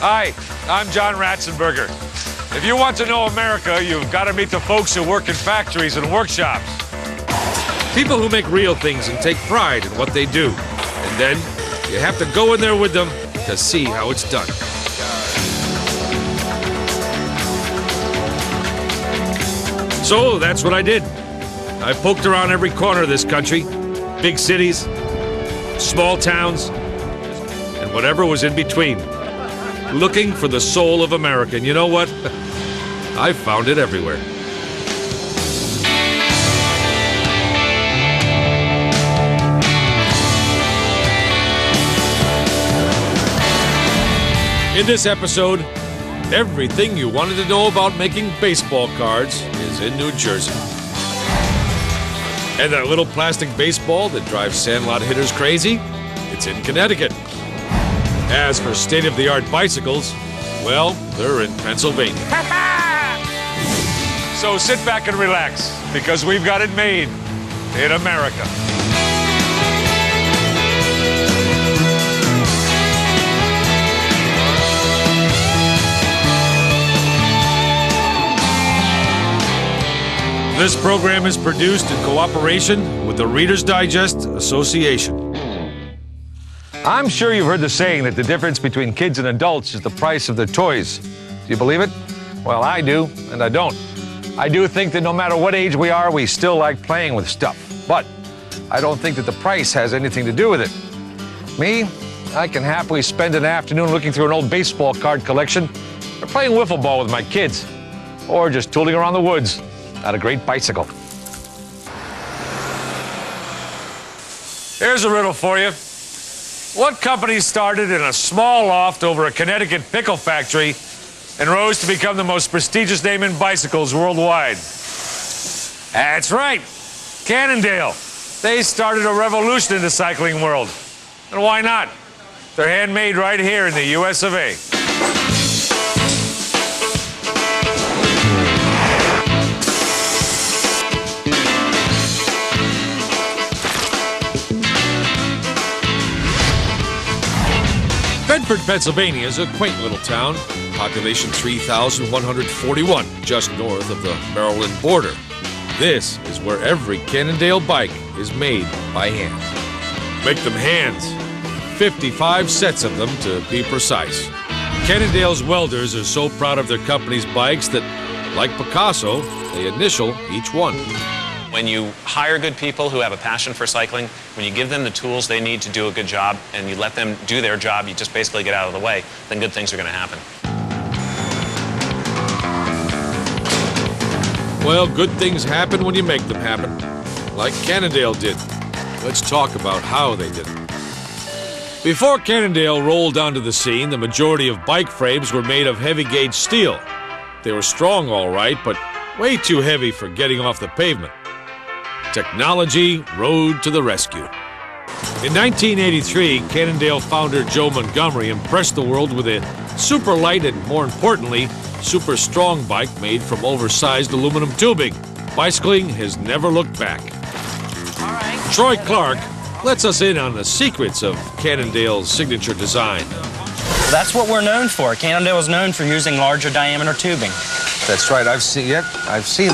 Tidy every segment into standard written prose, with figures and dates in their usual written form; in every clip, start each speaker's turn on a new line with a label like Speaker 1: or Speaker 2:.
Speaker 1: Hi, I'm John Ratzenberger. If you want to know America, you've got to meet the folks who work in factories and workshops. People who make real things and take pride in what they do. And then you have to go in there with them to see how it's done. So that's what I did. I poked around every corner of this country, big cities, small towns, and whatever was in between, looking for the soul of America. And you know what? I found it everywhere. In this episode, everything you wanted to know about making baseball cards is in New Jersey. And that little plastic baseball that drives sandlot hitters crazy, it's in Connecticut. As for state-of-the-art bicycles, well, they're in Pennsylvania. So sit back and relax, because we've got it made in America. This program is produced in cooperation with the Reader's Digest Association. I'm sure you've heard the saying that the difference between kids and adults is the price of their toys. Do you believe it? Well, I do, and I don't. I do think that no matter what age we are, we still like playing with stuff. But I don't think that the price has anything to do with it. Me, I can happily spend an afternoon looking through an old baseball card collection, or playing wiffle ball with my kids, or just tooling around the woods on a great bicycle. Here's a riddle for you. What company started in a small loft over a Connecticut pickle factory and rose to become the most prestigious name in bicycles worldwide? That's right, Cannondale. They started a revolution in the cycling world. And why not? They're handmade right here in the US of A. Bedford, Pennsylvania is a quaint little town, population 3,141, just north of the Maryland border. This is where every Cannondale bike is made by hand. Make them hands, 55 sets of them to be precise. Cannondale's welders are so proud of their company's bikes that, like Picasso, they initial each one.
Speaker 2: When you hire good people who have a passion for cycling, when you give them the tools they need to do a good job, and you let them do their job, you just basically get out of the way, then good things are going to happen.
Speaker 1: Well, good things happen when you make them happen, like Cannondale did. Let's talk about how they did it. Before Cannondale rolled onto the scene, the majority of bike frames were made of heavy-gauge steel. They were strong, all right, but way too heavy for getting off the pavement. Technology rode to the rescue. In 1983, Cannondale founder Joe Montgomery impressed the world with a super light and, more importantly, super strong bike made from oversized aluminum tubing. Bicycling has never looked back.
Speaker 3: All right.
Speaker 1: Troy Clark lets us in on the secrets of Cannondale's signature design.
Speaker 3: That's what we're known for. Cannondale is known for using larger diameter tubing.
Speaker 4: That's right. I've seen it.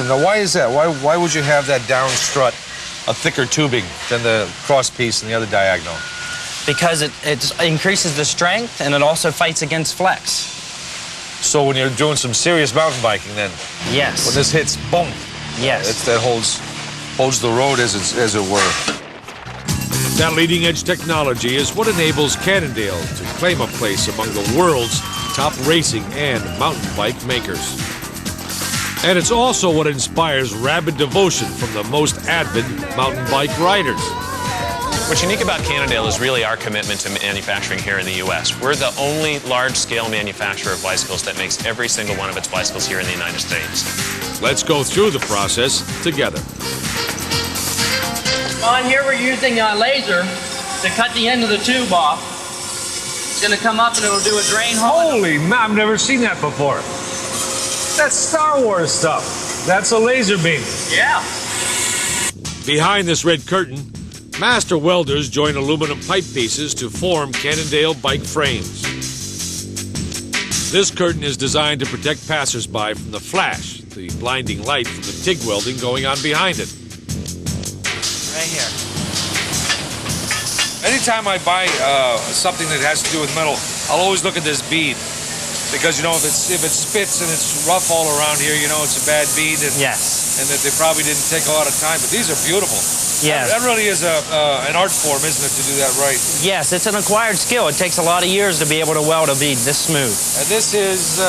Speaker 4: Now, why is that? Why would you have that down strut, a thicker tubing than the cross piece and the other diagonal?
Speaker 3: Because it increases the strength, and it also fights against flex.
Speaker 4: So when you're doing some serious mountain biking, then
Speaker 3: Yes.
Speaker 4: when this hits, boom.
Speaker 3: Yes.
Speaker 4: That holds the road as it were.
Speaker 1: That leading-edge technology is what enables Cannondale to claim a place among the world's top racing and mountain bike makers. And it's also what inspires rabid devotion from the most avid mountain bike riders.
Speaker 2: What's unique about Cannondale is really our commitment to manufacturing here in the U.S. We're the only large-scale manufacturer of bicycles that makes every single one of its bicycles here in the United States.
Speaker 1: Let's go through the process together.
Speaker 5: On here we're using a laser to cut the end of the tube off. It's going to come up and it'll do a drain hole.
Speaker 1: Holy man, I've never seen that before. That's Star Wars stuff. That's a laser beam.
Speaker 5: Yeah.
Speaker 1: Behind this red curtain, master welders join aluminum pipe pieces to form Cannondale bike frames. This curtain is designed to protect passersby from the flash, the blinding light from the TIG welding going on behind it.
Speaker 3: Right here.
Speaker 4: Anytime I buy something that has to do with metal, I'll always look at this bead. Because, you know, if it spits and it's rough all around here, you know, it's a bad bead. And,
Speaker 3: Yes.
Speaker 4: And that they probably didn't take a lot of time. But these are beautiful.
Speaker 3: Yes.
Speaker 4: That really is an art form, isn't it, to do that right?
Speaker 3: Yes, it's an acquired skill. It takes a lot of years to be able to weld a bead this smooth.
Speaker 4: And this is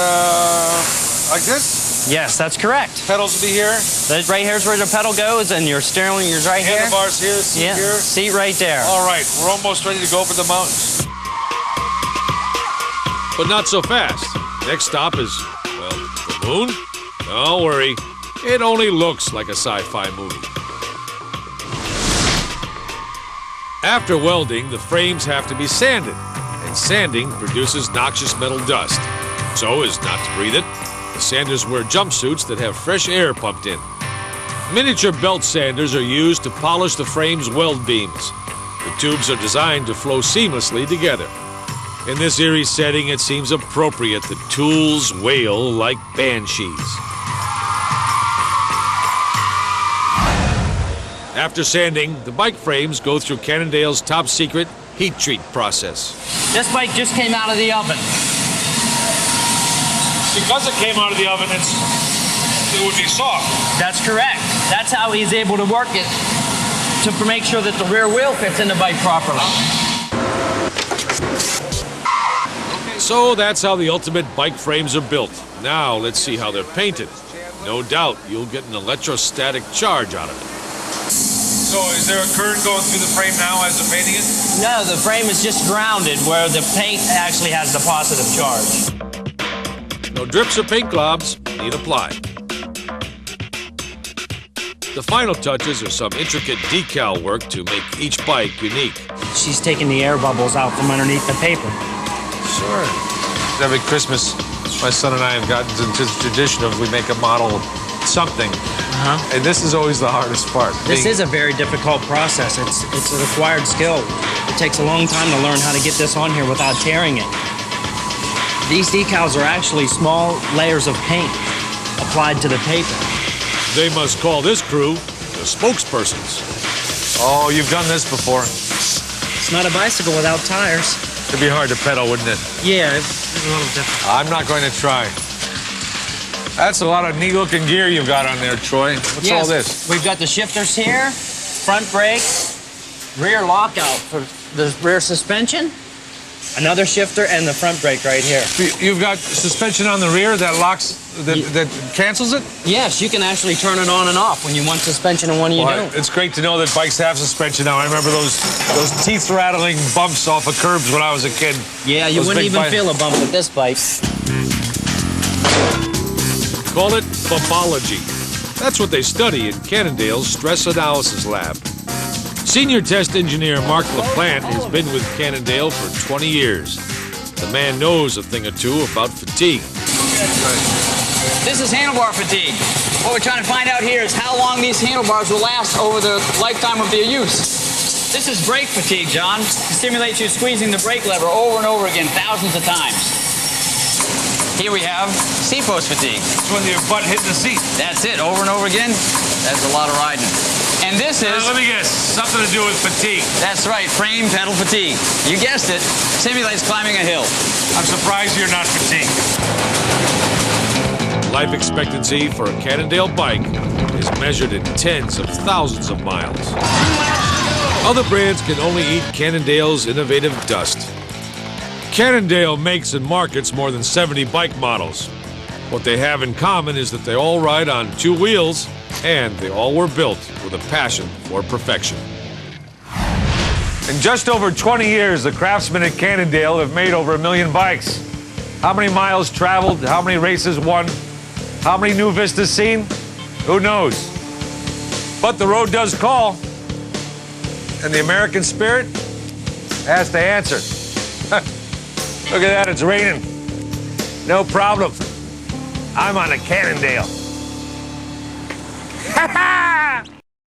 Speaker 4: like this?
Speaker 3: Yes, that's correct.
Speaker 4: Pedals will be here.
Speaker 3: Right here's where the pedal goes, and your steering wheel is right here.
Speaker 4: Handlebars here, seat
Speaker 3: Yeah,
Speaker 4: here.
Speaker 3: seat right there.
Speaker 4: All right, we're almost ready to go over the mountains.
Speaker 1: But not so fast. Next stop is, well, the moon? Don't worry. It only looks like a sci-fi movie. After welding, the frames have to be sanded, and sanding produces noxious metal dust. So as not to breathe it, the sanders wear jumpsuits that have fresh air pumped in. Miniature belt sanders are used to polish the frame's weld beams. The tubes are designed to flow seamlessly together. In this eerie setting, it seems appropriate that tools wail like banshees. After sanding, the bike frames go through Cannondale's top secret heat treat process.
Speaker 5: This bike just came out of the oven.
Speaker 4: Because it came out of the oven, it would be soft.
Speaker 5: That's correct. That's how he's able to work it to make sure that the rear wheel fits in the bike properly.
Speaker 1: So that's how the ultimate bike frames are built. Now let's see how they're painted. No doubt you'll get an electrostatic charge out of it.
Speaker 4: So is there a current going through the frame now as they're painting it?
Speaker 5: No, the frame is just grounded where the paint actually has the positive charge.
Speaker 1: No drips or paint globs need apply. The final touches are some intricate decal work to make each bike unique.
Speaker 3: She's taking the air bubbles out from underneath the paper.
Speaker 4: Sure. Every Christmas, my son and I have gotten into the tradition of we make a model of something. And this is always the hardest part.
Speaker 3: This is a very difficult process. It's an acquired skill. It takes a long time to learn how to get this on here without tearing it. These decals are actually small layers of paint applied to the paper.
Speaker 1: They must call this crew the spokespersons.
Speaker 4: Oh, you've done this before.
Speaker 3: It's not a bicycle without tires.
Speaker 4: It'd be hard to pedal, wouldn't it?
Speaker 3: Yeah, it's a little different.
Speaker 4: I'm not going to try. That's a lot of neat-looking gear you've got on there, Troy. What's all this?
Speaker 5: We've got the shifters here, front brake, rear lockout for the rear suspension,
Speaker 3: Another shifter and the front brake right here.
Speaker 4: You've got suspension on the rear that locks, that cancels it?
Speaker 3: Yes, you can actually turn it on and off when you want suspension and when you don't.
Speaker 4: It's great to know that bikes have suspension now. I remember those teeth-rattling bumps off of curbs when I was a kid.
Speaker 3: Yeah, you wouldn't even feel a bump with this bike.
Speaker 1: Call it bumpology. That's what they study in Cannondale's stress analysis lab. Senior test engineer Mark LaPlante has been with Cannondale for 20 years. The man knows a thing or two about fatigue.
Speaker 6: This is handlebar fatigue. What we're trying to find out here is how long these handlebars will last over the lifetime of their use. This is brake fatigue, John. It simulates you squeezing the brake lever over and over again thousands of times. Here we have seat post fatigue.
Speaker 4: It's when your butt hit the seat.
Speaker 6: That's it, over and over again. That's a lot of riding. And this is...
Speaker 4: Let me guess, something to do with fatigue.
Speaker 6: That's right, frame pedal fatigue. You guessed it, simulates climbing a hill.
Speaker 4: I'm surprised you're not fatigued.
Speaker 1: Life expectancy for a Cannondale bike is measured in tens of thousands of miles. Other brands can only eat Cannondale's innovative dust. Cannondale makes and markets more than 70 bike models. What they have in common is that they all ride on two wheels, and they all were built with a passion for perfection.
Speaker 4: In just over 20 years, the craftsmen at Cannondale have made over 1 million bikes. How many miles traveled? How many races won? How many new vistas seen? Who knows? But the road does call, and the American spirit has to answer. Look at that, it's raining. No problem. I'm on a Cannondale. Ha ha!